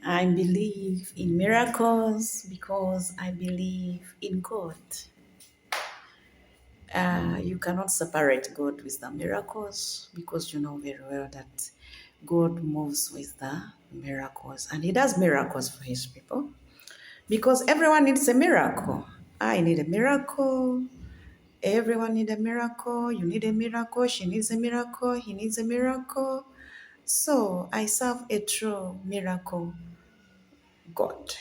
I believe in miracles because I believe in God. You cannot separate God with the miracles because you know very well that God moves with the miracles and He does miracles for His people because everyone needs a miracle. I need a miracle. Everyone needs a miracle. You need a miracle. She needs a miracle. He needs a miracle. So I serve a true miracle God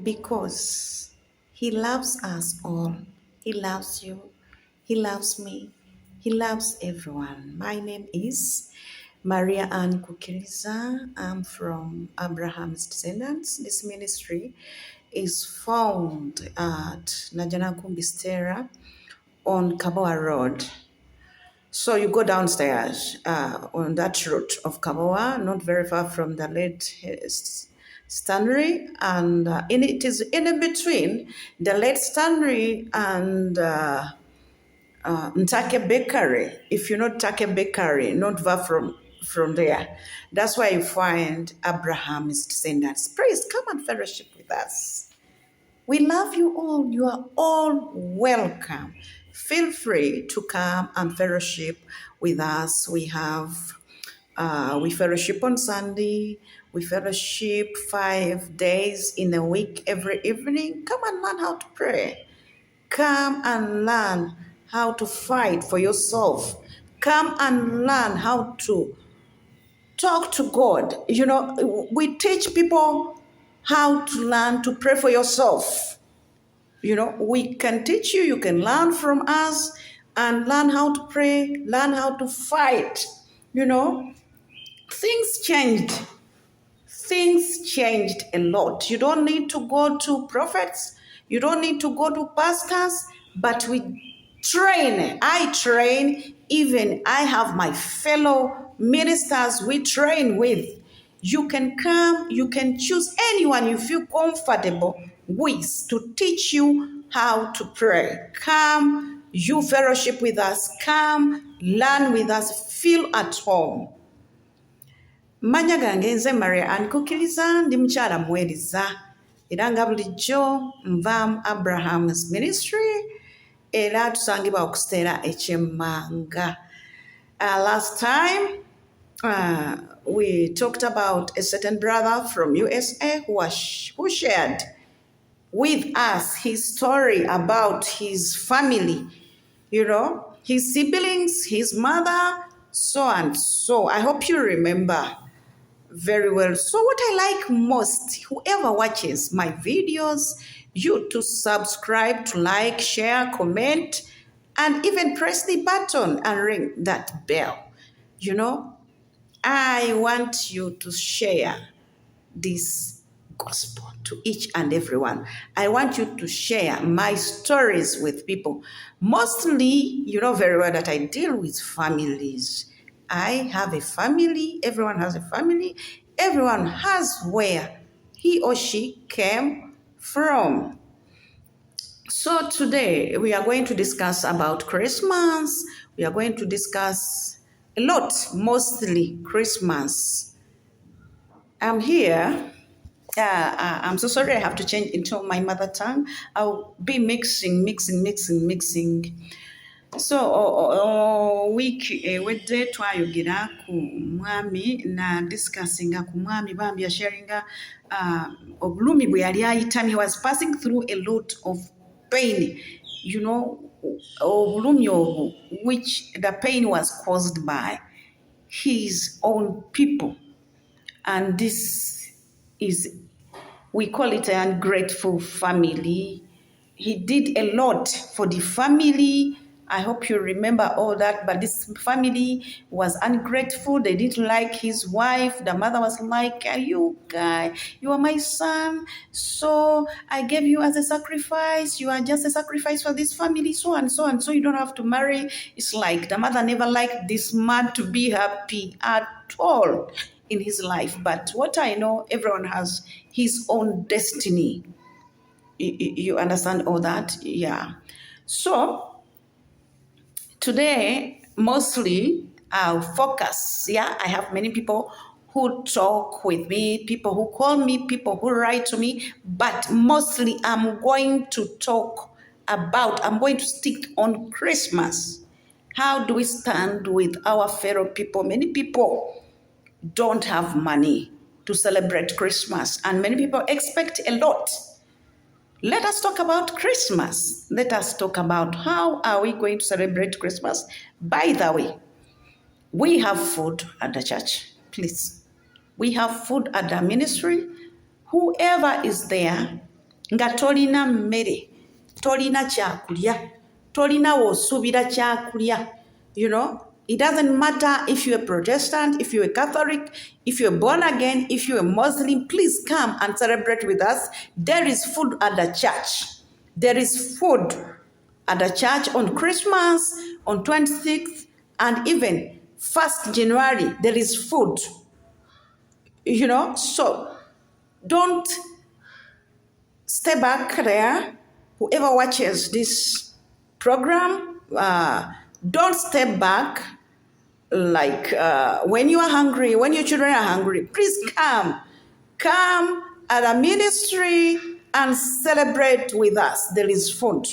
because He loves us all. He loves you. He loves me. He loves everyone. My name is Maria Ann Kukiriza. I'm from Abraham's Descendants. This ministry is found at Najana Kumbistera on Kaboa Road. So you go downstairs on that route of Kaboa, not very far from the late Stanley, and it is in between the late Stanley and Ntake Bakery. If you know Take Bakery, not far from there, that's where you find Abraham's Descendants. Please come and fellowship with us. We love you all. You are all welcome. Feel free to come and fellowship with us. We fellowship on Sunday. We fellowship 5 days in a week every evening. Come and learn how to pray. Come and learn how to fight for yourself. Come and learn how to talk to God. You know, we teach people how to learn to pray for yourself. You know, we can teach you, you can learn from us and learn how to pray, learn how to fight. You know, things changed. Things changed a lot. You don't need to go to prophets, you don't need to go to pastors, but we train. I train, even I have my fellow ministers we train with. You can come, you can choose anyone you feel comfortable with to teach you how to pray. Come, you fellowship with us, come, learn with us, feel at home. Manya gange nze Maria Ann Kukiriza ndi mukyala muweereza era nga bulijjo nva Abraham's Ministry era tusangibwa okusteera ekyemmanga. Last time we talked about a certain brother from USA who shared with us his story about his family, you know, his siblings, his mother, so and so. I hope you remember very well. So what I like most, whoever watches my videos, you to subscribe, to like, share, comment, and even press the button and ring that bell. You know, I want you to share this gospel to each and everyone. I want you to share my stories with people. Mostly, you know very well that I deal with families. I have a family, everyone has a family, everyone has where he or she came from. So today we are going to discuss about Christmas. We are going to discuss a lot, mostly Christmas. I'm here. I'm so sorry I have to change into my mother tongue. I'll be mixing. So week wedde twayogera ku mwami na discussinga ku mwami bambi yasharinga obulumi bwe yali ayitamu. He was passing through a lot of pain, you know, obulumi obu, which the pain was caused by his own people. And this is, we call it an ungrateful family. He did a lot for the family. I hope you remember all that, but this family was ungrateful. They didn't like his wife. The mother was like, you guy, you are my son, so I gave you as a sacrifice. You are just a sacrifice for this family, so and so and so. You don't have to marry. It's like the mother never liked this man to be happy at all in his life. But what I know, everyone has his own destiny. You understand all that? Yeah. So today, mostly I'll focus. Yeah, I have many people who talk with me, people who call me, people who write to me, but mostly I'm going to stick on Christmas. How do we stand with our fellow people? Many people don't have money to celebrate Christmas, and many people expect a lot. Let us talk about Christmas. Let us talk about how are we going to celebrate Christmas. By the way, we have food at the church, please. We have food at the ministry. Whoever is there, nga tolina mmere, tolina kyakulya, tolina wosubira kyakulya. You know, it doesn't matter if you're a Protestant, if you're a Catholic, if you're born again, if you're a Muslim, please come and celebrate with us. There is food at the church. There is food at the church on Christmas, on 26th, and even 1st January, there is food. You know, so don't stay back there. Whoever watches this program, don't step back like when you are hungry, when your children are hungry. Please come at a ministry and celebrate with us. There is food.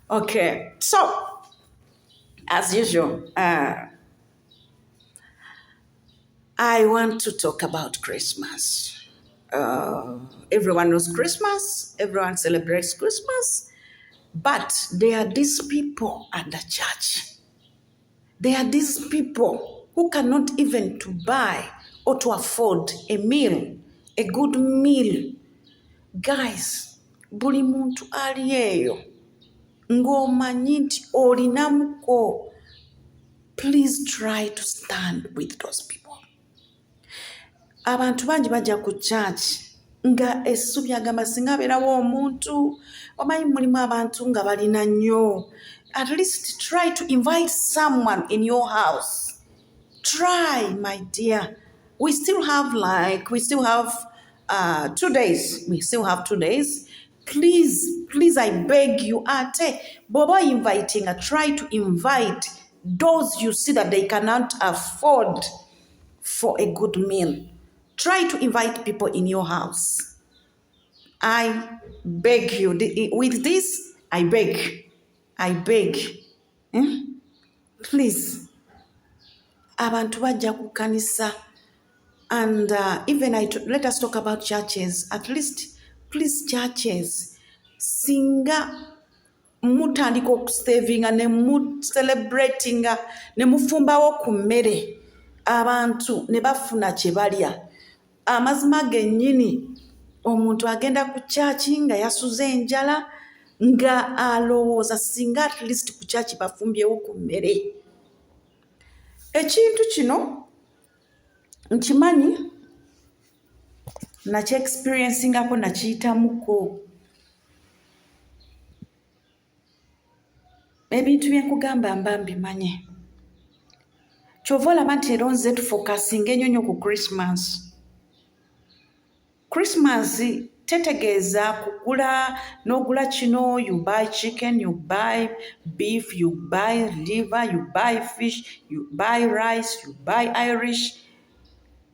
Okay, so as usual, I want to talk about Christmas. Everyone knows Christmas. Everyone celebrates Christmas. But there are these people at the church. There are these people who cannot even to buy or to afford a meal, a good meal. Guys, buli muntu ali eyo ng'omanyi nti olinamuko. Please try to stand with those people. Abantu bangi bajja ku church nga essubi agamba singa abeerawo omuntu omanyi mulimu abantu nga balina nnyo. At least try to invite someone in your house. Try, my dear. We still have 2 days. We still have 2 days. Please, I beg you, ate, boba inviting, try to invite those you see that they cannot afford for a good meal. Try to invite people in your house. I beg you. With this, I beg. Please. Abantu bajja ku kanisa. And even let us talk about churches. At least, please, churches, singa mutandika okusavinga ne mu celebratinga ne mufumbawo ku mmere abantu ne bafuna kye balya. Amazima gennyini omuntu agenda ku chaachi nga yasuze enjala nga alowooza singa at least ku chaachi bafumbyewo ku mmere. Ekintu kino nkimanyi nakyo experiencingako nakiyitamuko. Ebintu bye nkugamba mba mbimanye. Kyova olaba nti era nze tufokasinga ennyo nnyo ku Christmas. Christmas tetegeeza kugula n'ogula kino. You buy chicken, you buy beef, you buy liver, you buy fish, you buy rice, you buy Irish.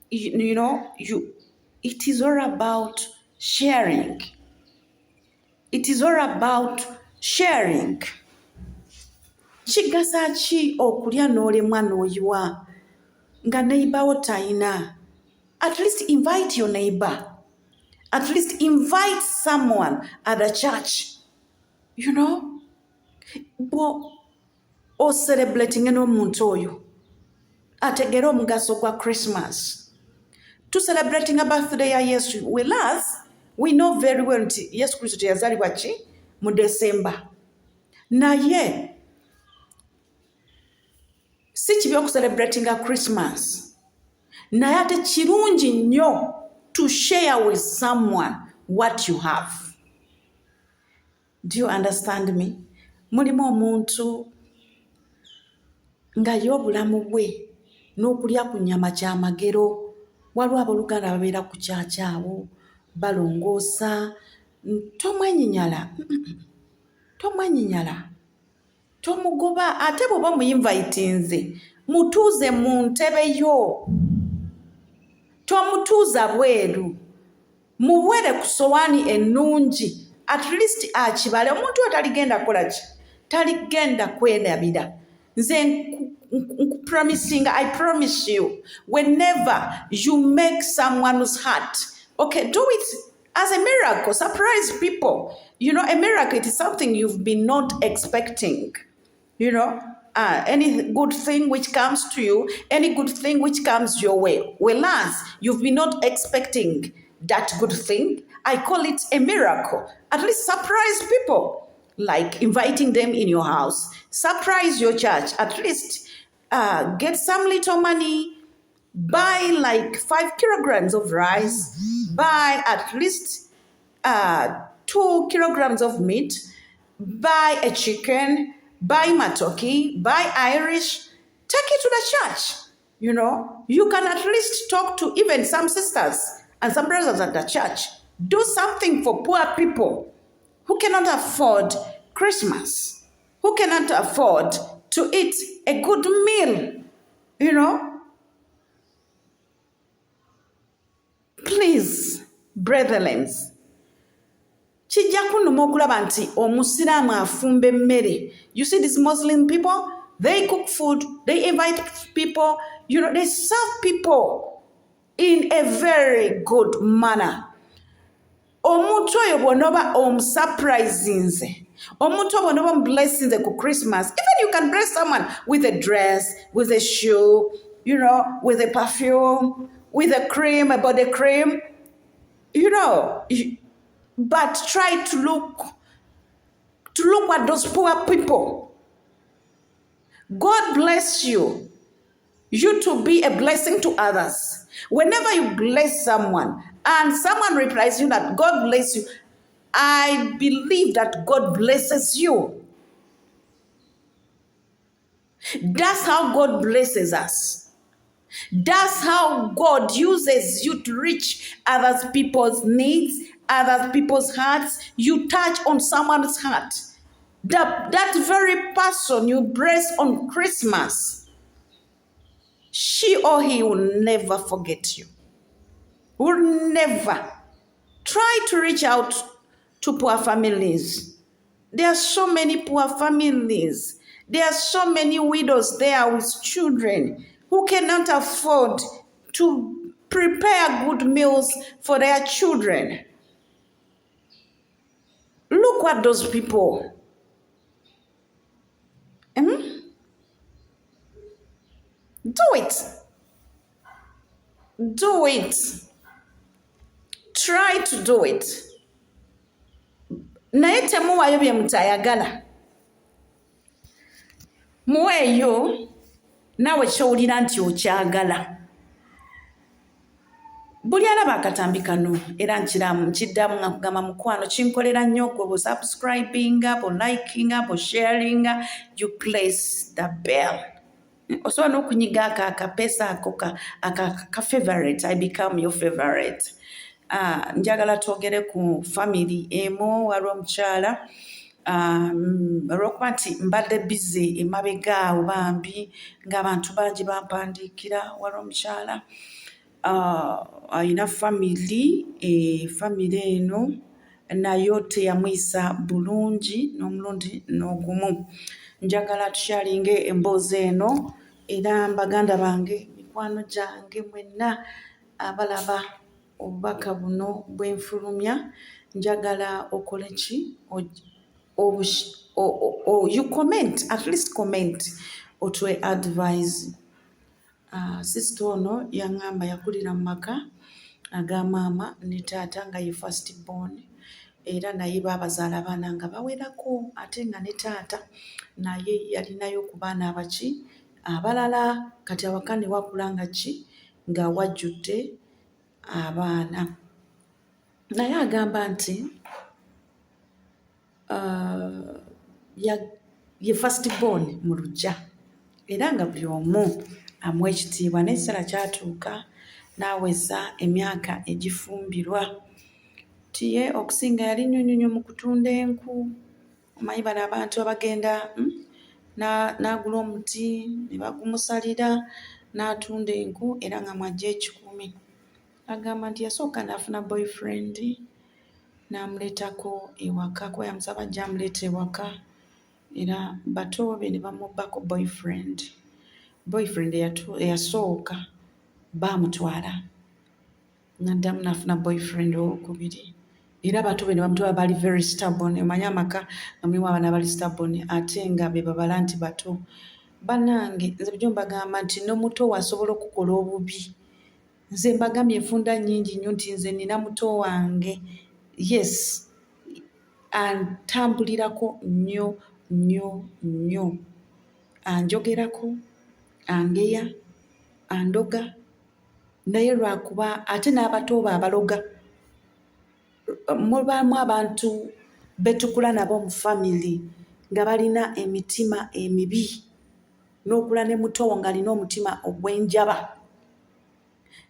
You know, it is all about sharing. It is all about sharing. Kigasa ki okulya n'olemwa n'oyiwa nga neighbor tayina? At least invite your neighbor. At least invite someone at the church. You know? O celebrating n'omuntu oyo ategera omugaso gwa Christmas. To celebrating a birthday ya Yesu. We know very well nti Yesu Kristo teyazalibwa ki mu December. Naye si kibi okucelebrating a Christmas. Naye ate kirungi nnyo to share with someone what you have. Do you understand me? Mulimu omuntu nga y'obulamu bwe n'okulya ku nnyama kyamagero. Waliwo abooluganda babeera ku kyakyawo balongoosa. Tomwenyinyala, tomugoba. Ate bw'oba muyinvitinze mutuuze mu ntebe yo. tomutuuza bweru mubuwere ku sowaani ennungi at least akibale. Omuntu oyo taligenda kukola ki? Taligenda kwerabira. Nze nkupromisinga, I promise you, whenever you make someone's heart, okay, do it as a miracle. Surprise people. You know, a miracle, it is something you've been not expecting. You know, any good thing which comes to you, any good thing which comes your way. Whereas you've been not expecting that good thing, I call it a miracle. At least surprise people, like inviting them in your house. Surprise your church. At least get some little money, buy like 5 kilograms of rice, buy at least 2 kilograms of meat, buy a chicken, buy matoki, buy Irish, take it to the church. You know, you can at least talk to even some sisters and some brothers at the church. Do something for poor people who cannot afford Christmas, who cannot afford to eat a good meal, you know. Please, brethren, kijja kunnuma okulaba nti omusiraamu afumba emmere. You see these Muslim people, they cook food, they invite people, you know, they serve people in a very good manner. Omuntu oyo bw'onoba omusurprisinze, omuntu oyo bw'onoba omublessinze ku Christmas, even you can bless someone with a dress, with a shoe, you know, with a perfume, with a cream, a body cream, you know, but try to look at those poor people. God bless you. You to be a blessing to others. Whenever you bless someone and someone replies you that God bless you, I believe that God blesses you. That's how God blesses us. That's how God uses you to reach other people's needs, other people's hearts. You touch on someone's heart. That very person you bless on Christmas, she or he will never forget you. Will never. Try to reach out to poor families. There are so many poor families. There are so many widows there with children who cannot afford to prepare good meals for their children. Look at those people. Do it. Do it. Try to do it. Naye temuwayo bye mutayagala. Muweeyo naawe kyowulira nti okyagala. Buli alaba akatambi kano era nkiramu nkiddamu nga kugamba mukwano kinkolera nnyo gwe bu subscribinga, bu likinga, bu sharinga, you place the bell. Osobola n'okunyiga akapeesa ako ka favorite, I become your favorite. Njagala twogere ku family emu waliwo omukyala olw'okuba nti mbadde busy emabega awo bambi ng'abantu bangi bampandiikira. Waliwo omukyala ayina family eno nayo teyamuyisa bulungi n'omulundi n'ogumu. Njagala tusharinge emboozi eno era baganda bange, mikwano gyange mwenna abalaba obubaka buno bw'enfulumya, njagala okole ki? You comment, at least comment, otwe advise. Sister ono yaŋŋamba yakulira mu maka aga maama ne taata nga ye first born, era naye baabazaala abaana nga bawerako, ate nga ne taata naye yalinayo ku baana abaki abalala. Kati awaka ne wakula nga ki nga wajjudde abaana. Naye agamba nti ye first born mu luggya era nga buli omu amuwa ekitiibwa. N'ekiseera kyatuuka n'aweza emyaka egifumbirwa. Tiye okusinga yali nnyonnyonyo mu kutunda enku. Omanyi bano abantu abagenda n'agula omuti ne bagumusalira n'atunda enku era nga mwajja 10. agamba nti yasooka n'afuna boyfriend n'amuleetako ewaka kuba yamusaba ajja amuleeta ewaka era bato be ne bamubbako boyfriend eyasooka baamutwala n'addamu n'afuna boyfriend owokubiri era bato be ne bamutwala bali very stubborn. Omanyi amaka nga mulimu abaana bali stubborn ate nga be babala nti bato. Bannange nze bulijjo mbagamba nti n'omuto wasobola okukola obubi. Nze mbagambye enfunda nnyingi nnyo nti nze nina muto wange, yes, antambulirako nnyo nnyo nnyo, anjogerako, angeya, andoga, naye lwakuba ate n'abato be abaloga. Mubaamu abantu betukula nabo mu family nga balina emitima emibi, n'okula ne mutowo ng'alina omutima ogw'enjaba.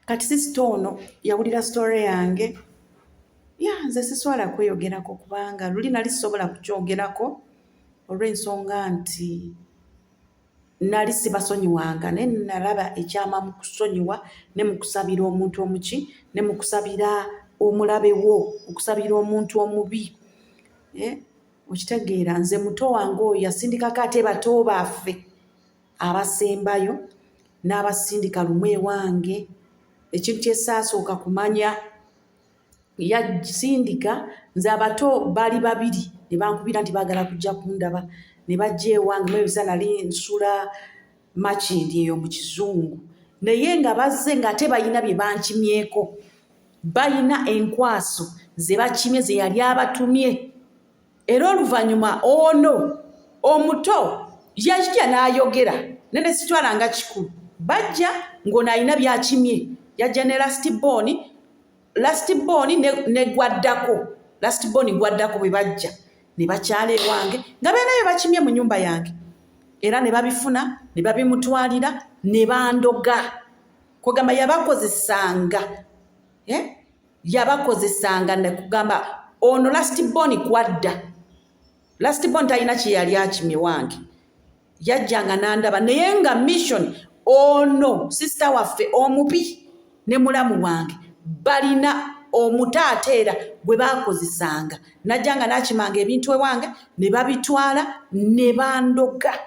Kati sisito ono yawulira story yange, nze sisobola kweyogerako kubanga luli nali sisobola kukyogerako olw'ensonga nti nali sibasonyiwanga, naye nalaba ekyama mu kusonyiwa ne mu kusabira omuntu omuki ne mu kusabira omulabe wo, okusabira omuntu omubi. Okitegeera nze muto wange oyo yasindikako ate bato baffe abasembayo n'abasindika lumu ewange. Ekintu kyesaasooka kumanya, yasindika nze abato baali babiri ne bankubira nti baagala kujja kundaba ne bajja ewange. Mwebisa nali nsula Makindi eyo mu Kizungu, naye nga bazze ng'ate balina bye bankimyeko, balina enkwaso ze bakimye ze yali abatumye. Era oluvannyuma ono omuto yajja n'ayogera, nene sitwalanga kikulu, bajja ng'ono alina byakimye. Yajja ne lastiboni ne gwaddako, lastiboni gwaddako bwe bajja ne bakyala ewange nga beena bye bakimye mu nnyumba yange, era ne babifuna ne babimutwalira ne bandoga. Kugamba yabakozesanga ne kugamba ono lastiboni kwadda, lastiboni talina kye yali akimye wange, yajjanga n'andaba naye nga mission ono sisita waffe omubi ne mulamu wange balina omutaateera gwe baakozesanga. Najjanga n'akimanga ebintu ewange ne babitwala ne bandoga.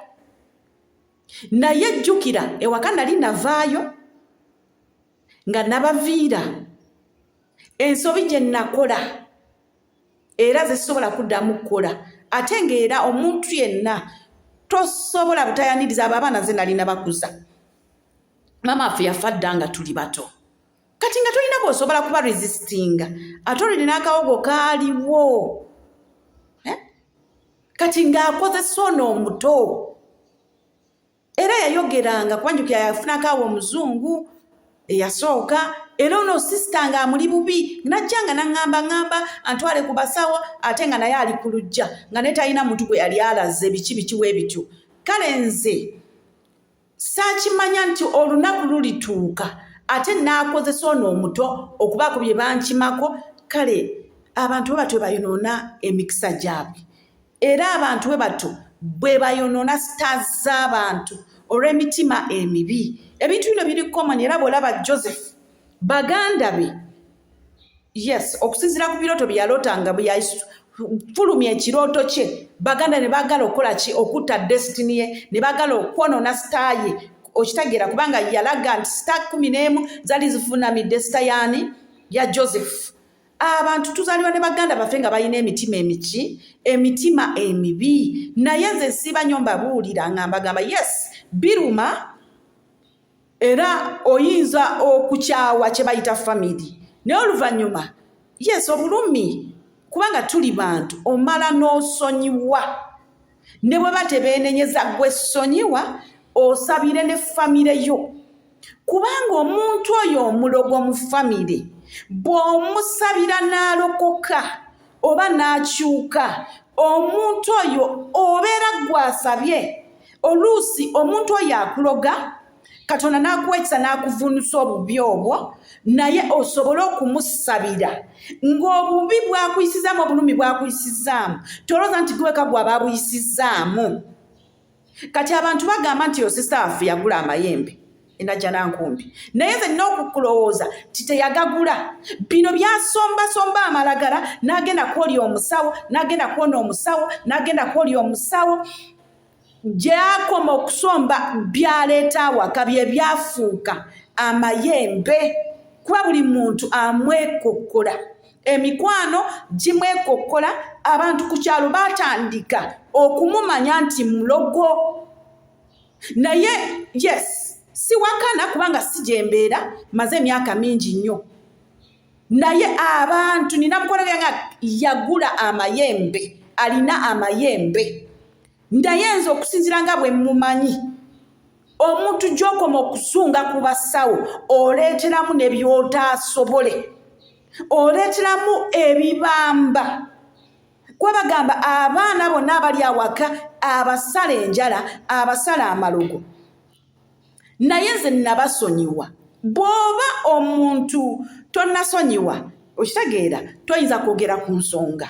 Naye jjukira ewaka nali navaayo nga nabaviira ensobi gye nakola era ze sisobola kuddamu kukola, ate ng'era omuntu yenna tosobola butayaniriza. Abo abaana ze nali nabakuza, maama waffe yafa dda nga tuli bato, kati nga tolina bw'osobola kuba resistinga, ate olina n'akawogo kaaliwo, kati ng'akozesa ono omuto. Era yayogeranga kubanjukira yafunako awo omuzungu eyasooka, era ono sisita ng'amuli bubi najjanga n'aŋŋamba antwale ku basawo, ate nga naye ali ku lujja nga ne talina muntu gwe yali alaze biki w'ebityo. Kale nze saakimanya nti olunaku lulituuka ate n'akozesa ono omuto okubaako bye bankimako. Kale abantu bwe batyo bayonoona emikisa gyabwe, era abantu bwe batyo bwe bayonoona stars z'abantu olw'emitima emibi. Ebintu bino biri common era bw'olaba Joseph baganda be, yes, okusinziira ku birooto bye yalootanga bwe yafulumya ekirooto kye, baganda ne baagala okukola ki? Okutta destiny ye, ne baagala okwonoona sita ye. Okitegeera kubanga yalaga nti sita 11 zali zifunamidde sita yaani ya Joseph. Abantu tuzaliwa ne baganda baffe nga balina emitima emiki, emitima emibi. Naye nze siba nnyo mbabuulira nga mbagamba yes, biruma era oyinza okukyawa kye bayita family, naye oluvannyuma yes, obulumi kubanga tuli bantu omala n'osonyiwa, ne bwe batebeenenyeza gwe sonyiwa osabire ne famire yo, kubanga omuntu oyo omulogo mu famire bw'omusabira n'alokoka oba n'akyuka, omuntu oyo obeera gwasabye. Oluusi omuntu oyo akuloga, Katonda n'akuwekisa n'akuvunusa obubi obwo, naye osobole okumusabira ng'obubi bwakuyisizaamu obulumi bwakuyisizaamu, tolooza nti gweka gwaba abuyisizaamu. Kati abantu bagamba nti yo sisita waffe yagula amayembe. enajjanankumbi naye nze nina okukulowooza titeyagagula bino byasombasomba amalagala n'agenda kwoli omusawo n'agenda kwona omusawo n'agenda kwoli omusawo gyakoma okusomba byaleeta awaka bye byafuuka amayembe kuba buli muntu amwekokkola emikwano gimwekokkola abantu ku kyalo batandika okumumanya nti mulogo naye yes si wakana kubanga sijembeera maze emyaka mingi nnyo naye abantu nina mukola yanga yagula amayembe alina amayembe ndayenza okusinzira nga bwe mumanyi omuntu gy'okoma okusunga ku basawo oleeteramu ne by'otaasobole oleeteramu ebibamba kuba bagamba abaana bonna abali awaka abasala enjala abasala amalogo naye nze nabasonyiwa bw'oba omuntu tonnasonyiwa okitegeera toyinza kwogera ku nsonga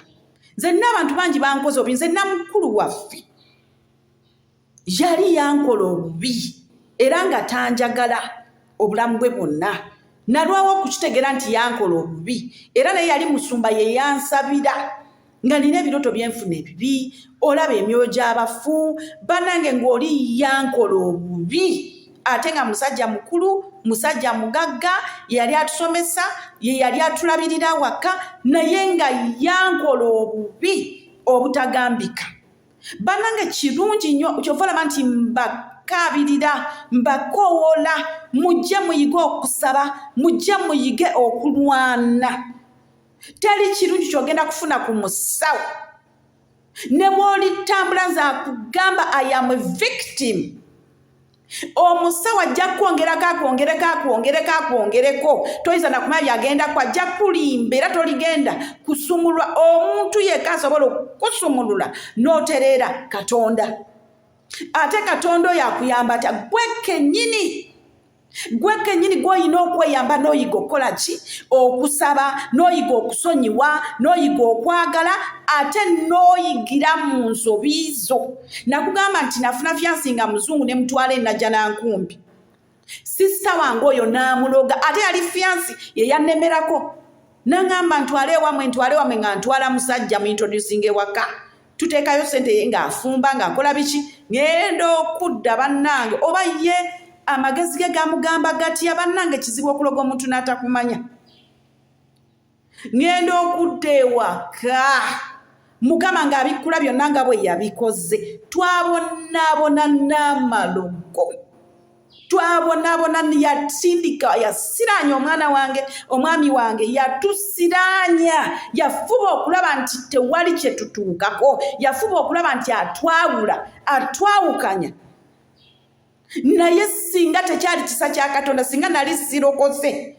nze nina abantu bangi bankoze obubi nze nina mukulu waffe yali yankola obubi era nga tanjagala obulamu bwe bwonna nalwawo okukitegeera nti yankola obubi era naye yali musumba ye yansabira nga nina ebiroto byenfuna ebibi olaba emyoyo gy'abafu bannange ng'oli yankola obubi ate nga musajja mukulu musajja mugagga ye yali atusomesa ye yali atulabirira waka naye nga yankola obubi obutagambika bannange kirungi nnyo kyova olaba nti mbakabirira mbakoowola mujje muyige okusaba mujje muyige okulwana teri kirungi kyogenda kufuna ku musawo ne bw'olitambula nze akugamba I am a victim omusawo ajja kwongereko toyinza nakumanya byagenda kwajja kulimba era toligenda kusumulwa omuntu yekka asobola okusumulula n'otereera Katonda ate Katonda oyo akuyamba atya gwe kennyini gw'olina okweyamba n'oyiga okukola ki okusaba n'oyiga okusonyiwa n'oyiga okwagala ate n'oyigira mu nsobi zo nakugamba nti nafuna fyansi nga muzungu ne mutwala enajjanankumbi sisita wange oyo n'amuloga ate yali fyansi ye yannemerako n'angamba ntwale ewamwe nga ntwala musajja mu introducing ewaka tuteekayo ssente ye ng'afumba ng'akola biki ngenda okudda bannange oba ye amagezi ge gamugamba gatya bannange kizibu okuloga omuntu n'atakumanya ngenda okudda ewaka mukama ng'abikkula byonna nga bwe yabikoze twabonaabona n'amalogo twabonaabona yasindika yasiraanya omwana wange omwami wange yatusiraanya yafuba okulaba nti tewali kye tutuukako yafuba okulaba nti atwawukanya naye singa tekyali kisa kya Katonda singa nali sirokose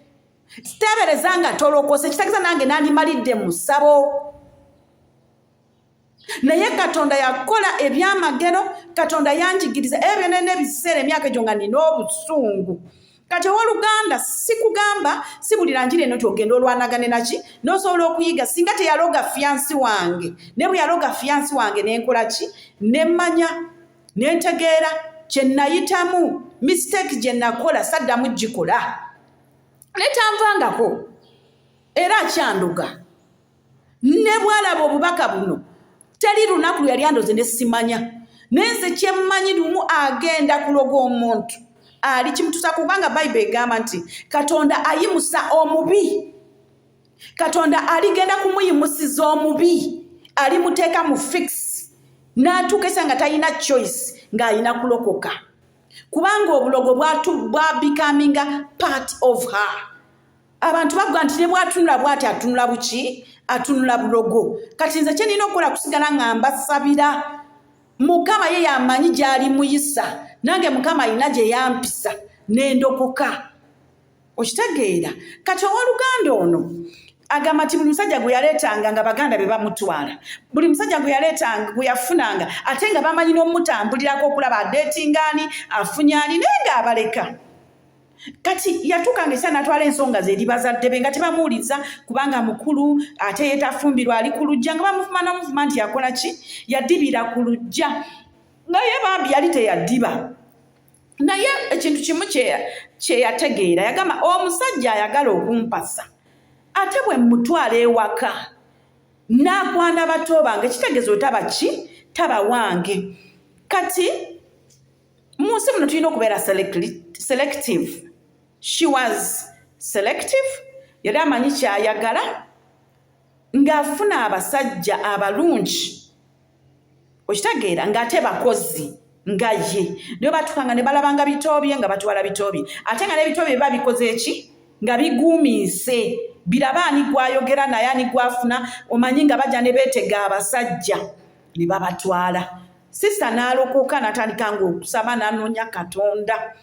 siteebereza nga tolokose kitegeeza nange nandimalidde mu ssabo naye Katonda yakola ebyamagero Katonda yanjigiriza ebyo n'ebiseera emyaka egyo nga nina obusungu kati owooluganda sikugamba sibulira njira eno tyogenda olwanagane naki n'osobola okuyiga singa teyaloga fiyansi wange ne bwe yaloga fiyansi wange nenkola ki nemmanya nentegeera kye nayitamu mistake gye nakola saddamu gikola netanvangako era akyanduga ne bwalaba obubaka buno teri lunaku lwe yali andoze ne simanya nenze kyemmanyi lumu agenda kuloga omuntu ali kimutusa kubanga Bayibuli egamba nti Katonda ayimusa omubi Katonda aligenda kumuyimusiza omubi alimuteeka mu fix n'atuuka nga talina choice ng'alina kulokoka kubanga obulogo bwabecominga part of her abantu bavuga nti ne bwatunula bwati atunula buki atunula bulogo kati nze kye nina okukola kusigala ngamba sabira Mukama ye yamanyi gy'ali muyisa nange Mukama alina gye yampisa n'endokoka okitegeera kati owooluganda ono agamba nti buli musajja gwe yaleetanga nga baganda be bamutwala buli musajja gwe yaleetanga gwe yafunanga ate nga bamanyi n'omutambulirako okulaba adeetingaani afunyaani naye ng'abaleka kati yatuukanga esa n'atwala ensonga ze eri bazadde be nga tebamuwuliza kubanga mukulu ate yetafumbirwa ali ku lujja nga bamuvuma n'omuvuma nti yakola ki yadibira ku lujja nga ye bambi yali teyaddiba naye ekintu kimu kye yategeera yagamba omusajja ayagala okumpasa ate bwe mutwala ewaka n'agwana bato bange kitegeeza otaba ki taba wange. Kati mu nsi muno tulina okubeera selective. She was selective, yali amanyi kyayagala ng'afuna abasajja abalungi okitegeera ng'ate bakozi nga ye niyo batukanga ne balabanga bitoobi nga batwala bitoobi ate nga n'ebitoobi biba bikoze eki nga biguumiise biraba ani gwayogera naye ani gwafuna omanyi nga bajja ne beetega abasajja ne babatwala. Sista n'alokoka n'atandika ng'okusaba n'anoonya Katonda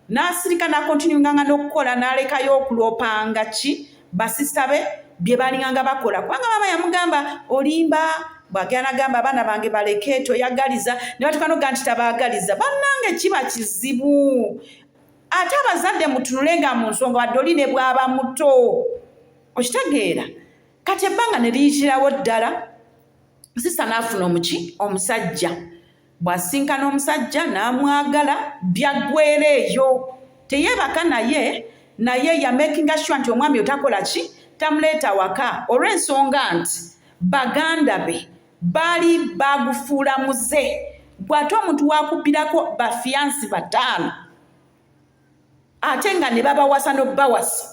n'asirika n'akontinuinganga n'okukola n'alekayo okulopanga ki basista be bye balinganga bakola kubanga maama yamugamba olimba bw'agenda n'agamba abaana bange baleke toyagaliza ne batuuka n'okugaa nti tabaagaliza bannange kiba kizibu ate abazadde mutunulenga mu nsonga wadde oli ne bw'aba muto okitegeera. Kati ebbanga ne liyitirawo ddala sista n'afuna omusajja bw'asinkana omusajja n'amwagala byaggwera eyo teyeebaka naye yamakinga sure nti omwami otakola ki tamuleeta waka olw'ensonga nti baganda be baali bagufuula muze bw'ate omuntu wakubbirako bafiyansi 5 ate nga ne babawasa n'obbawasa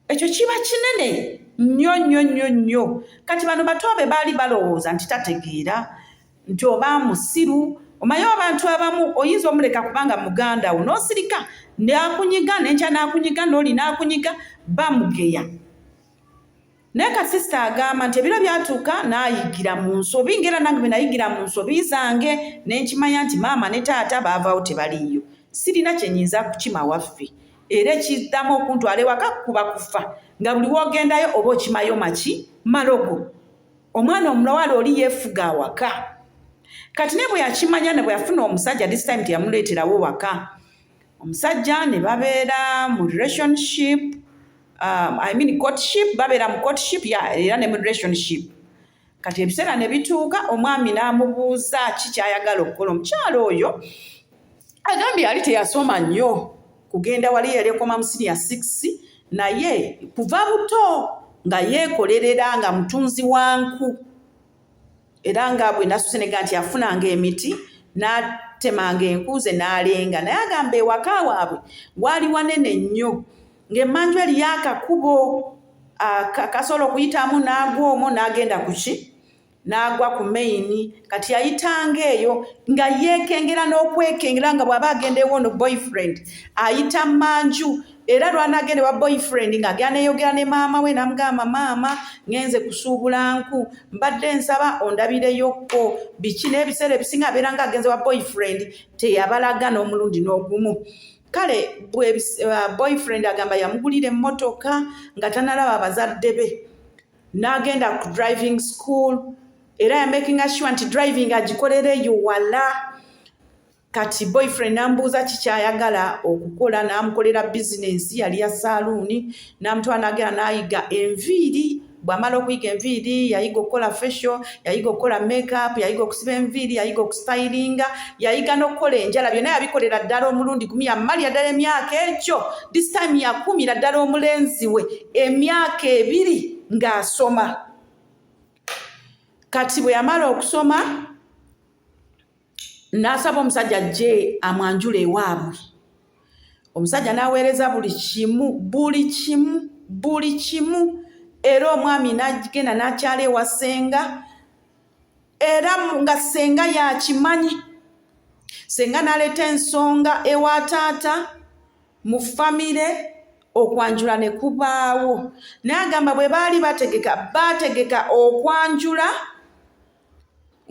ekyo kiba kinene nnyo. Kati bano bato be baali balowooza nti tategeera nti oba musiru omanyi abantu abamu oyinza omuleka kubanga muganda wo n'osirika n'akunyiga n'enkya n'akunyiga n'oli n'akunyiga bamugeya. Naye kasista agamba nti ebiro byatuuka n'ayigira mu nsobi ngera nange bwe nayigira mu nsobi zange n'enkimanya nti maama ne taata baavaawo tebaliiyo sirina kye nnyinza kukima waffe era ekiddamu okuntwala ewaka kuba kufa nga buli w'ogendayo oba okimayo maki malogo omwana omulawala oli yeefuga awaka. Kati ne bwe yakimanya ne bwe yafuna omusajja this time teyamuleeterawo waka omusajja ne babeera mu relationship courtship babeera mu courtship era ne mu relationship. Kati ebiseera ne bituuka omwami n'amubuuza ki kyayagala okukola omukyalo oyo agambye yali teyasoma nnyo kugenda wali yali ekoma mu senior 6 naye kuva buto nga yeekolerera nga mutunzi wa nku era nga bwe nasusenega nti yafunanga emiti n'atemanga enkuuze n'alenga naye agamba ewaka waabwe waali wanene nnyo ng'emmanju eriyo akakubo kasobola okuyitamu n'agwa omwo n'agenda ku ki n'agwa ku maini. Kati yayitanga eyo nga yeekengera n'okwekengera nga bw'aba agenda ewo no boyfriend ayita mmanju era lw'anaagenda wa boyfriend ng'agenda neeyogera ne maama we n'amugamba maama ngenze kusuubula nku mbadde nsaba ondabireyokko biki n'ebiseera ebisinga abeera ng'agenze wa boyfriend teyabalaga n'omulundi n'ogumu. Kale boyfriend agamba yamugulira emmotoka nga tanalaba abazadde be n'agenda ku driving school era yamakinga sure nti driving agikolera eyo wala. Kati boyfriend n'amubuuza kikyayagala okukola n'amukolera bizinensi yali ya saaluuni n'amutwala n'agenda n'ayiga enviiri bw'amala okuyiga enviiri yayiga okukola facial yayiga okukola makeup yayiga okusiba enviiri yayiga okustylinga yayiga n'okukola enjala byonna yabikolera ddala omulundi 10 yamalira ddala emyaka ekyo this time yakumira ddala omulenzi we emyaka 2 ng'asoma. Kati bwe yamala okusoma n'asaba omusajja ajje amwanjula ewaabwe. Omusajja n'aweereza buli kimu era omwami n'agenda n'akyala ewa ssenga era nga ssenga yakimanyi. Ssenga n'aleeta ensonga ewa taata mu famire okwanjula ne kubaawo naye agamba bwe baali baategeka okwanjula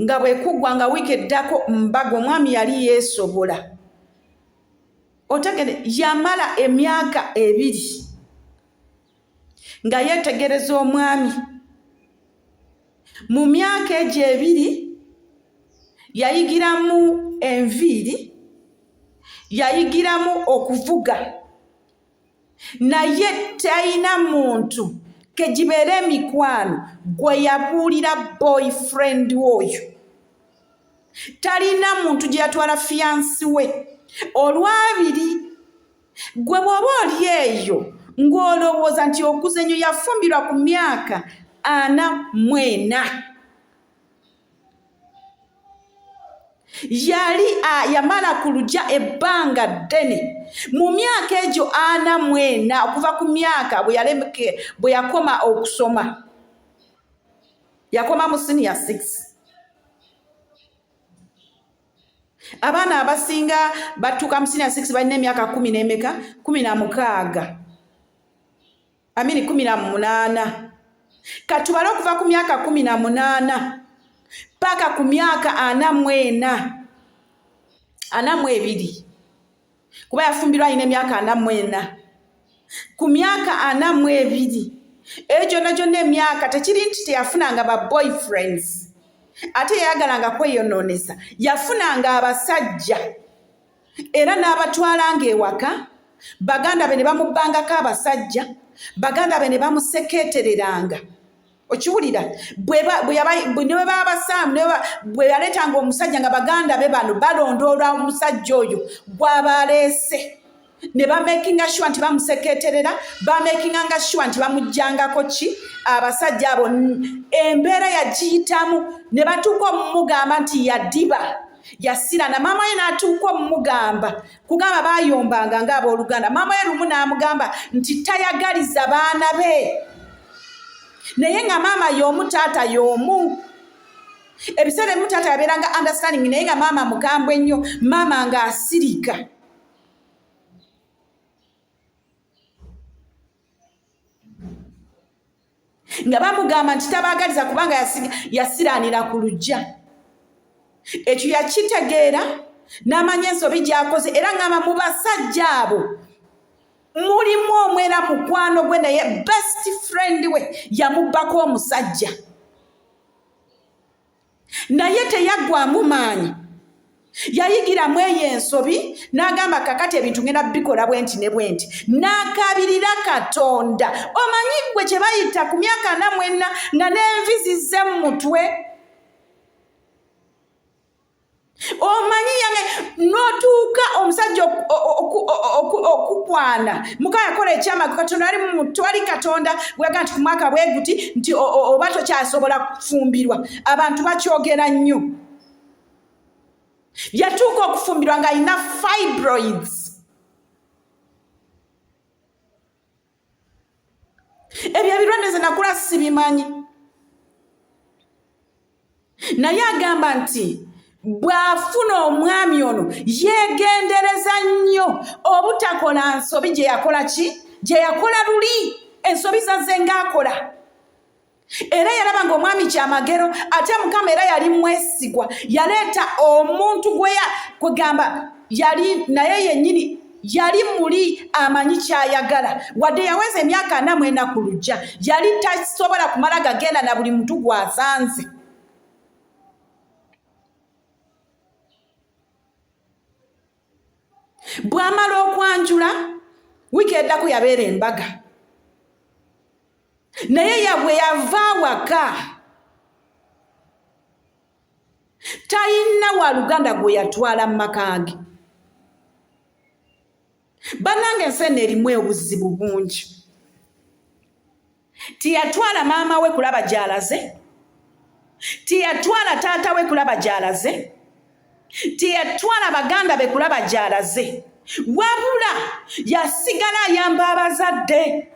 nga bwe kuggwa nga wiiki eddako mbaga omwami yali yeesobola otegere yamala emyaka 2 nga yeetegereza omwami. Mu myaka egyo 2 yayigiramu enviiri yayigiramu okuvuga naye talina muntu kegibeera emikwano gwe yabuulira boyfriend oyo talina muntu gye yatwala fiyansi we olwabiri gwe bw'oba oli eyo ng'olowooza nti okuza ennyo yafumbirwa ku myaka 44 yali yamala ku luggya ebbanga ddene mu myaka egyo 44 okuva ku myaka bwe yakoma okusoma yakoma mu senior 6. Abaana abasinga batuuka mu senior 6 balina emyaka 16 amini 18 katubale okuva ku myaka 18 paka ku myaka 42 kuba yafumbirwa alina emyaka 44 ku myaka 42 ejo gyonna emyaka tekiri nti teyafunanga ba boyfriends ate yayagalanga kweyononesa yafunanga abasajja era n'abatwalanga ewaka baganda be ne bamubbangako abasajja baganda be ne bamusekeetereranga okiwulira bwe babasaamu bwe yaleetanga omusajja nga baganda be bano balondoola omusajja oyo gw'abaleese ne bamakinga sure nti bamusekeeterera bamakinganga sure nti bamuggyangako ki abasajja abo embeera yagiyitamu ne batuuka omumugamba nti yaddiba yasirana maama ye n'atuuka omumugamba kugamba bayombanga ng'abooluganda maama ye lumu n'amugamba nti tayagaliza baana be naye nga maama y'omu taata y'omu ebiseera ebimu taata yabeeranga understanding naye nga maama mukambwe ennyo maama ng'asirika nga bamugamba nti tabaagaliza kubanga yasiranira ku luggya ekyo yakitegeera n'amanya ensobi gy'akoze era ngamba mu basajja abo mulimu omwera mukwano gwe naye best friend we yamubbako omusajja naye teyaggwamu maanyi yayigiramu eyo ensobi n'agamba kakati ebintu ngenda bikola bwenti ne bwenti n'akabirira Katonda omanyi gwe kye bayita ku myaka 44 nga n'envi zizze mu mutwe omanyi yange n'otuuka omusajja okukwana muka yakola ekyamagu Katonda twali Katonda bwega nti ku mwaka bwe guti nti oba tokyasobola kufumbirwa abantu bakyogera nnyo yatuuka okufumbirwa nga alina fibroids ebyo ebirwadde nakula sibimanyi naye agamba nti bw'afuna omwami ono yeegendereza nnyo obutakola nsobi gye yakola ki gye yakola luli ensobi zazze ng'akola era yalaba nga omwami kyamagero ate Mukama era yali mwesigwa yaleeta omuntu kwegamba yali naye yennyini yali muli amanyi kyayagala wadde yaweza emyaka 44 ku luggya yali tasobola kumala gagenda na buli muntu gw'asanze bw'amala okwanjula wiiki eddako yabeera embaga naye yabwe yava waka talina wa luganda gwe yatwala mu maka ge bannange ensenna erimu obuzibu bungi tiyatwala maama we kulaba gy'alaze tiyatwala taata we kulaba gy'alaze tiyatwala baganda be kulaba gy'alaze wabula yasigala ayamba abazadde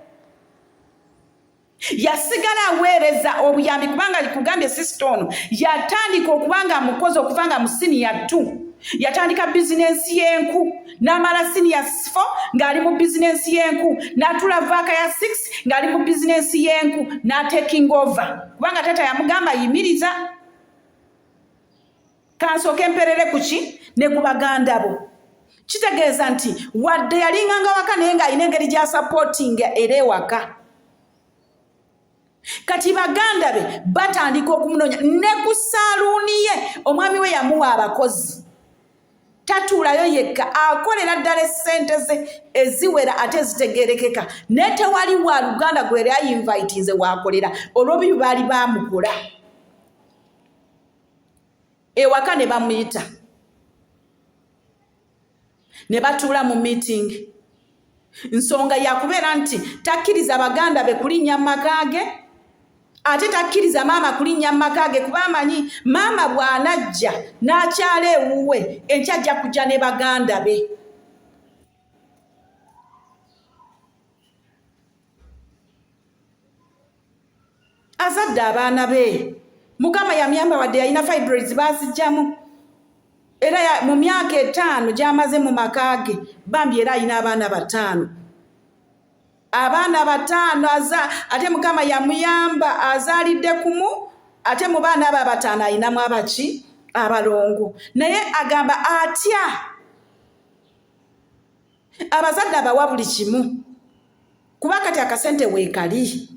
yasigala aweereza obuyambi kubanga likugambye sisita ono yatandika okubanga mukozi okuvanga mu siniya 2 yatandika bizinensi y'enku n'amala siniya 4 ng'ali mu bizinensi y'enku n'atula vaaka ya 6 ng'ali mu bizinensi y'enku n'ataking over kubanga taata yamugamba yimiriza kansooka emperere kuki ne ku baganda bo kitegeeza nti wadde yalinganga waka naye ng'alina engeri gy'asapootinga era ewaka kati baganda be batandika okumunoonya ne ku saaluuni ye omwami we yamuwa abakozi tatuulayo yekka akolera ddala essente ze eziwera ate zitegerekeka naye tewali wa luganda gwe yali ayinvayitinze waakolera olw'obubi baali baamukola ewaka ne bamuyita ne batuula mu meeting. Nsonga yakubeera nti takkiriza baganda be kulinnya makaage ate takkiriza maama kulinnya makaage kuba amanyi maama bw'anajja n'akyala ewuwe enkya ajja kujja ne baganda be. Azadde abaana be Mukama yamuyamba wadde yalina fibroids baazijjamu era mu myaka 5 gy'amaze mu makaage bambi era alina abaana 5. Abaana 5 ate Mukama yamuyamba azaalidde kumu ate mu baana abo 5 alinamu abaki abalongo. Naye agamba atya abazadde abawa buli kimu kuba kati akasente weekali.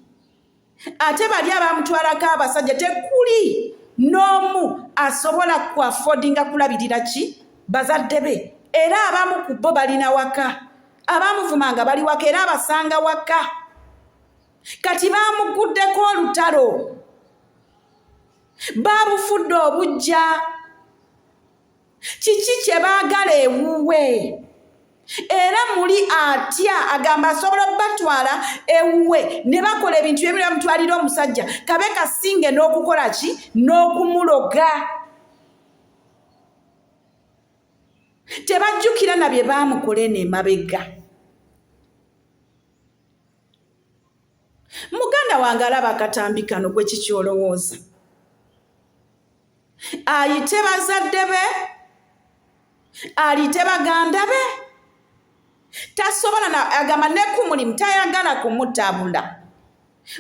Ate bali abamutwalako abasajja tekuli n'omu asobola ku affordinga kulabirira ki bazadde be. Era abamu ku bo balina waka, abamuvumanga bali waka era abasanga waka. Kati bamuguddeko olutalo, babufudde obujja. Kiki kye baagala ewuwe? Era muli atya agamba asobola batwala ewuwe ne bakola ebintu ebyo bamutwalira omusajja kabe kasinge n'okukola ki n'okumuloga. Tebajjukira na bye baamukola n'emabega. Muganda wange alaba akatambi kano gwe kikyolowooza. Ayite bazadde be, alite baganda be. Tasobola na agamba nekumulimu tayagala kumutabula.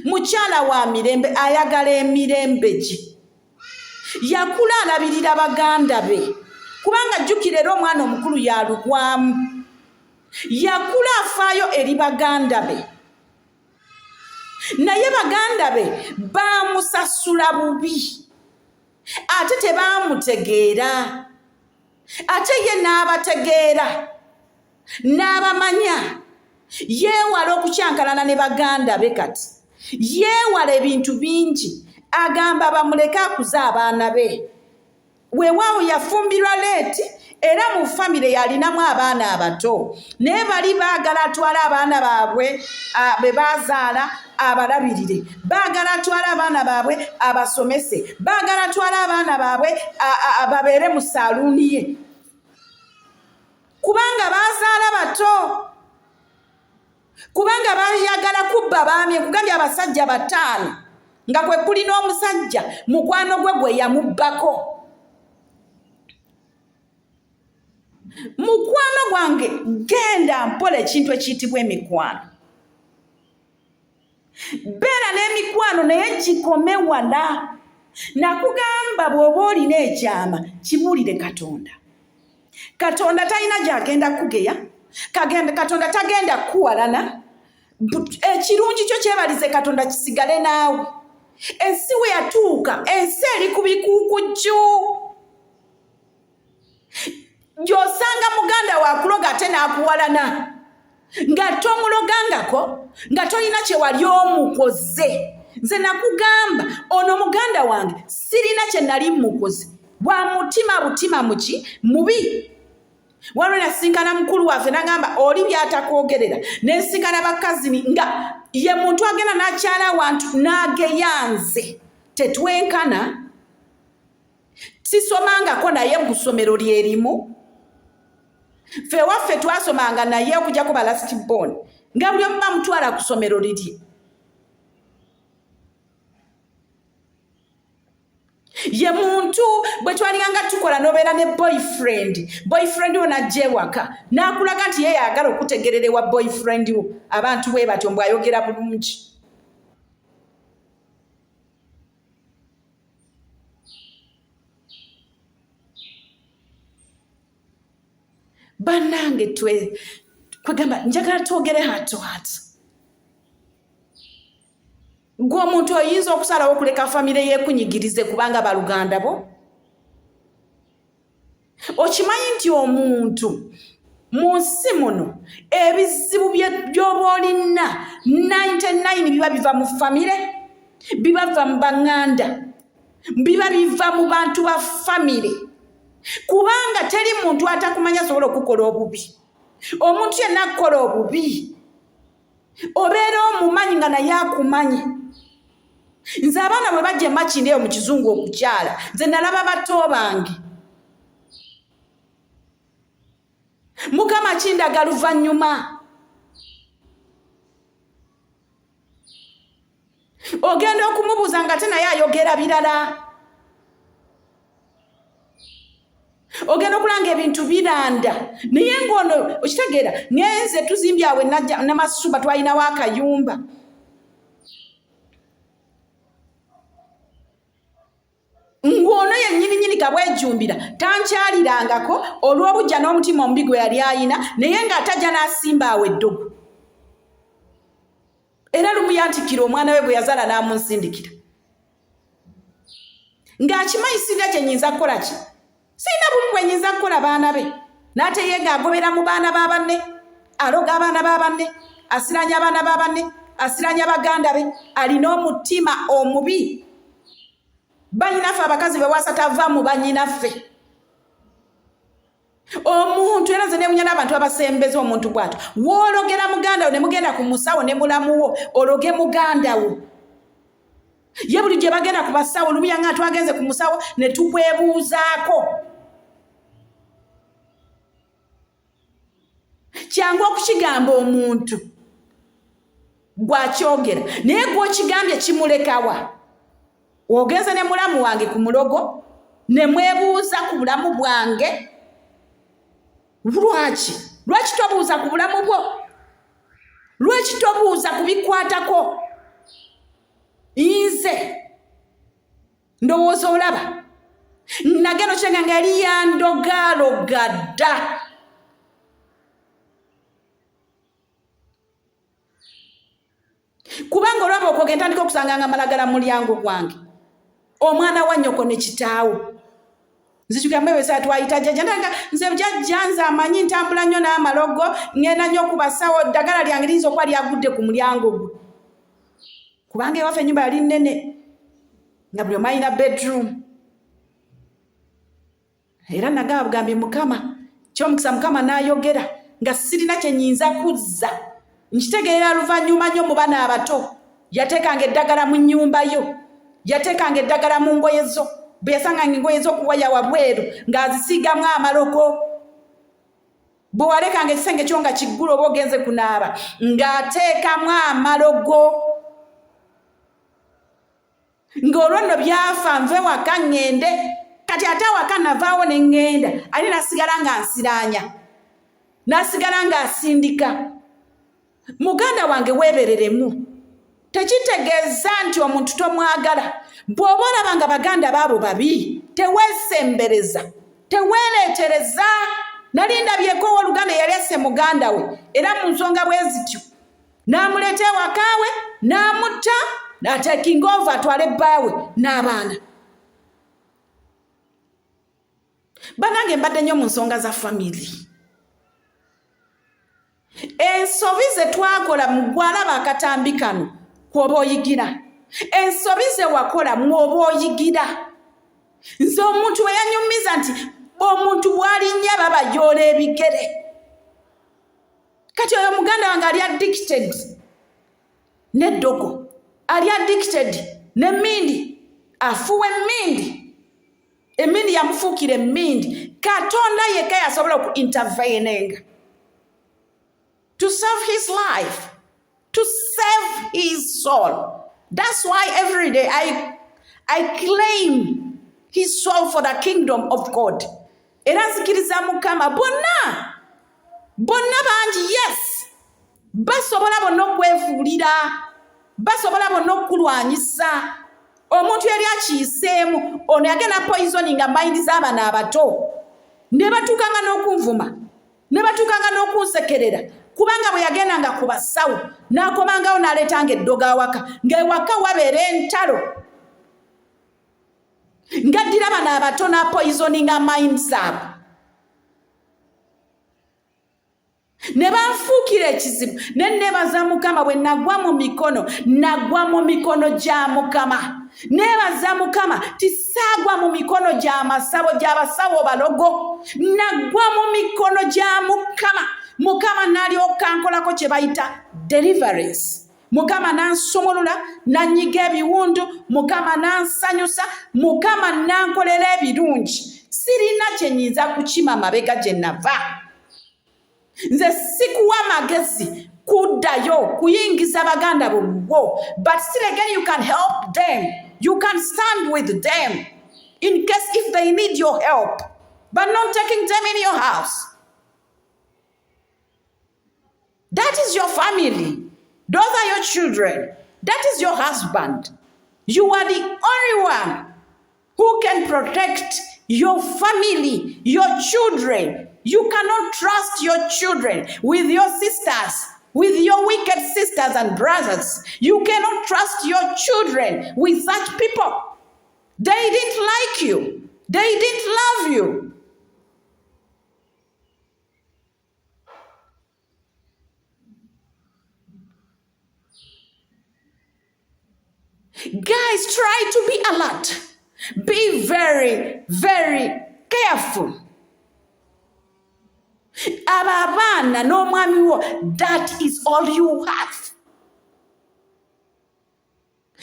Mukyala wa mirembe ayagala emirembe gye. Yakula alabirira baganda be kubanga jjukira era omwana omukulu yalugwamu. Yakula afaayo eri baganda be naye baganda be bamusasula bubi ate tebamutegeera ate ye n'abategeera n'abamanya. Yeewala okukyankalana ne baganda be kati yeewala ebintu bingi. Agamba bamuleke akuze abaana be. Weewaawo yafumbirwa leeti era mu famire yalinamu abaana abato naye bali baagala atwala abaana baabwe be baazaala abalabirire, baagala atwala abaana baabwe abasomese, baagala atwala abaana baabwe babeere mu saaluuni ye kubanga baazaala bato, kubanga bayagala kubba baami. Kugambye abasajja 5 nga kwe kuli n'omusajja mukwano gwe yamubbako. Mukwano gwange genda mpola ekintu ekiyitibwa emikwano. Beera n'emikwano naye kikome wala. Nakugamba bw'oba olina ekyama kibuulire Katonda. Katonda talina gy'agenda kugeya, Katonda tagenda kuwalana. Ekirungi kyo kyebalize Katonda kisigale naawe. Ensi we yatuuka, ensi eri ku bikuukujju. Gy'osanga muganda waakuloga ate n'akuwalana nga tomulogangako nga tolina kye wali omukoze. Nze nakugamba ono muganda wange sirina kye nali mukoze. Wa mutima butima muki mubi. Waliwo nasinkana mukulu waffe n'agamba oli by'atakwogerera. Nesinkana bakazi nga ye muntu agenda n'akyala wantu n'ageyanze. Tetwenkana. Sisomangako naye mu ssomero lyerimu. Ffe waffe twasomanga naye okujjako ba last born nga buli omu bamutwala ku ssomero liri. Ye muntu bwe twalinganga tukola n'obeera ne boyfriend wo n'ajja ewaka n'akulaga nti ye yagala okutegerera ewa boyfriend wo. Abantu bwe batyo mbw ayogera bulungi. Bannange kwegamba njagala twogere hato. Gwe omuntu oyinza okusalawo okuleka famire yeekunyigirize kubanga baluganda bo. Okimanyi nti omuntu mu nsi muno ebizibu by'oba olina 99 biba biva mu famire, biba biva mu baŋŋanda, biba biva mu bantu ba famire. Kubanga teri muntu atakumanya asobola okukola obubi. omuntu yenna akola obubi obeera omumanyi nga naye akumanyi. Nze abaana bwe bajja emakindi eyo mu kizungu okukyala nze nalaba bato bange. Mukama kindaga luvannyuma. Ogenda okumubuuza nga te naye ayogera birala. Ogenda okulanga ebintu biranda naye ngono okitegeera ngenze tuzimbye awe namasuba twalinawo akayumba. Ngono yennyini kabwejumbira tankyalirangako olw'obujja n'omutima omubi gwe yali ayina naye ng'atajja n'asimba awe eddogo. Era lumuyantikira omwana we gwe yazaala n'amunsindikira. Ng'akimanyi singa kye nnyinza kukola ki? Sina buli bwe nnyinza kukola baana be. N'ate ye ng'agobera mu baana ba banne, aloga abaana ba banne, asiranya abaana ba banne, asiranya baganda be, alina omutima omubi. Bannyinaffe abakazi be wasa tava mu bannyinaffe. Omuntu era nze neewunya n'abantu abasembeza omuntu bw'atyo. W'ologera muganda wo ne mugenda ku musawo ne mulamuwo ologe muganda wo. Ye buli gye bagenda ku basawo lubuya nga twagenze ku musawo ne tukwebuuzaako. Kyangu okukigamba omuntu gwakyogera naye gw'okigambye kimulekawa. Ogenze ne mulamu wange ku mulogo ne mwebuuza ku bulamu bwange. Lwaki tobuuza ku bulamu bwo? Lwaki tobuuza ku bikwatako? Nze ndowooza olaba nageno kyenga nga yali yandogaloga dda. Kubanga olwaba okwogenda ntandika okusanga nga malagala mu mulyango gwange. Omwana wa nnyoko ne kitaawo. Nzijukira mbewe saa twayita jjajja ndanga nze jjajja nze amanyi ntambula nnyo n'amalogo ngenda nnyo ku basawo ddagala lyange liyinza okuba lyagudde ku mulyango gwe. Kubanga ewaffe ennyumba yali nnene nga buli omu alina bedroom. Era nagamba bugambye Mukama ky'omukisa Mukama n'ayogera nga sirina kye nnyinza kuzza. Nkitegeera luvannyuma nnyo mu baana abato. Yateekanga eddagala mu nnyumba yo. Yateekanga eddagala mu ngoye zo. Bwe yasanganga engoye z'okuwaya wabweru ng'azisiigamu amalogo. Bwe walekanga ekisenge kyo nga kiggulu oba ogenze kunaaba ng'ateekamu amalogo. Ng'olwo nno byafa nve waka ŋŋende. Kati ate awaka navaawo ne ŋŋenda ate nasigala nga nsiraanya. Nasigala nga asindika. Muganda wange weebereremu. Tekitegeeza nti omuntu tomwagala. Bw'oba olaba nga baganda baabo babi teweesembereza, teweereetereza. Nali ndabyeko owooluganda yali asse muganda we era mu nsonga bwe zityo n'amuleeta ewaka we n'amutta n'atakinga ova atwale bbaawe n'abaana. Bannange mbadde nnyo mu nsonga za famiri. Ensobi ze twakola mu gwalaba akatambi kano kw'oba oyigira. Ensobi ze wakola mw'oba oyigira. Nze omuntu we yanyumiza nti omuntu bw'alinnya babayoola ebigere. Kati oyo muganda wange ali addicted n'eddogo, ali addicted n'emmindi, afuwa emmindi. Emmindi yamufuukira emmindi. Katonda yekka yasobola oku-intervening to save his life, to save his soul. That's why every day I claim his soul for the kingdom of God. Era nzikiriza Mukama bonna bangi, yes, basobola bonna okwefuulira, basobola bonna okulwanyisa. Omuntu yali akiyiseemu ono yagenda poisoninga mind z'abaana abato ne batuukanga n'okunvuma ne batuukanga n'okunsekerera. Kubanga bwe yagendanga ku basawo n'akomangawo n'aleetanga eddogo awaka ng'ewaka wabeera entalo. Ng'addira abaana abato n'apoisoninga minds abo. Ne banfuukira ekizibu ne neebaza Mukama bwe nagwa mu mikono gya Mukama. Neebaza Mukama tisaagwa mu mikono gy'abasawo balogo. Nagwa mu mikono gya Mukama Mukama n'alyoka nkolako kye bayita deliverance. Mukama n'ansomolola n'annyiga ebiwundu, Mukama n'ansanyusa, Mukama n'ankolera ebirungi. Sirina kye nnyinza kukima mabega gye nava. Nze sikuwa magezi kuddayo kuyingiza baganda bo, but still again you can help them. You can stand with them in case if they need your help, but not taking them in your house. That is your family. Those are your children. That is your husband. You are the only one who can protect your family, your children. You cannot trust your children with your sisters, with your wicked sisters and brothers. You cannot trust your children with such people. They didn't like you. They didn't love you. Guys, try to be alert. Be very, very careful. Abaana n'omwami wo, that is all you have.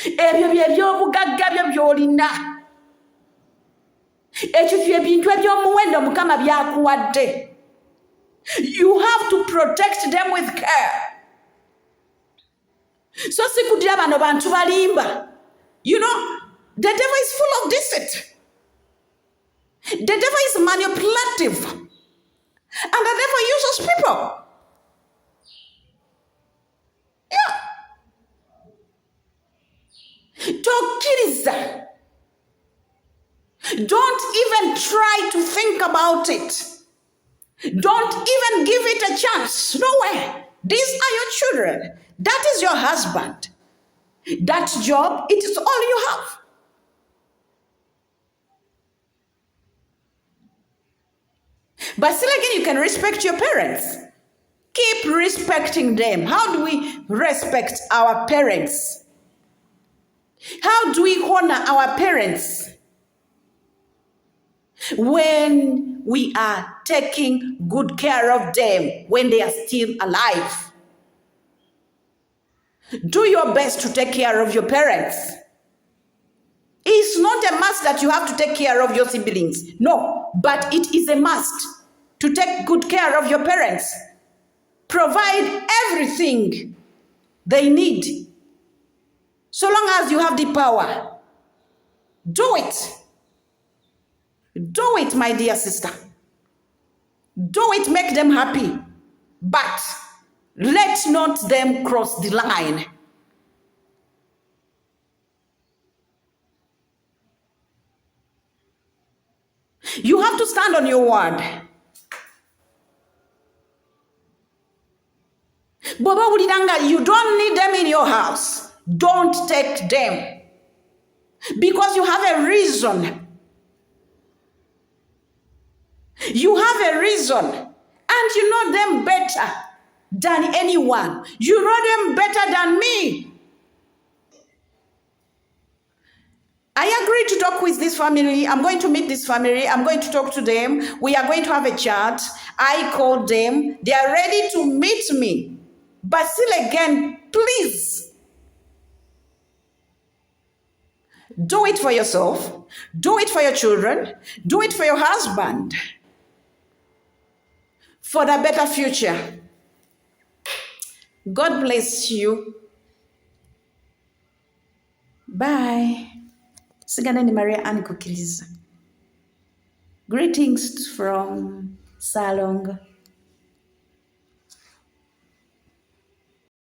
Ebyo by'ebyobugagga byo by'olina. Ekyo by'ebintu eby'omuwendo Mukama by'akuwadde. You have to protect them with care. So sikudira bano bantu balimba. You know, the devil is full of deceit. The devil is manipulative. And the devil uses people. Yeah. Tokkiriza. Don't even try to think about it. Don't even give it a chance. No way. These are your children. That is your husband. That job, it is all you have. But still again, you can respect your parents. Keep respecting them. How do we respect our parents? How do we honor our parents? When we are taking good care of them when they are still alive. Do your best to take care of your parents. It's not a must that you have to take care of your siblings. No, but it is a must to take good care of your parents. Provide everything they need. So long as you have the power, do it. Do it, my dear sister. Do it, make them happy. But let not them cross the line. You have to stand on your word. Baba Wuliranga, you don't need them in your house. Don't take them. Because you have a reason. You have a reason. And you know them better than anyone. You know them better than me. I agree to talk with this family. I'm going to meet this family. I'm going to talk to them. We are going to have a chat. I called them. They are ready to meet me. But still again, please, do it for yourself. Do it for your children. Do it for your husband. For the better future. God bless you. Bye. Sigana ni Maria Anne Kukiliza. Greetings from Salong.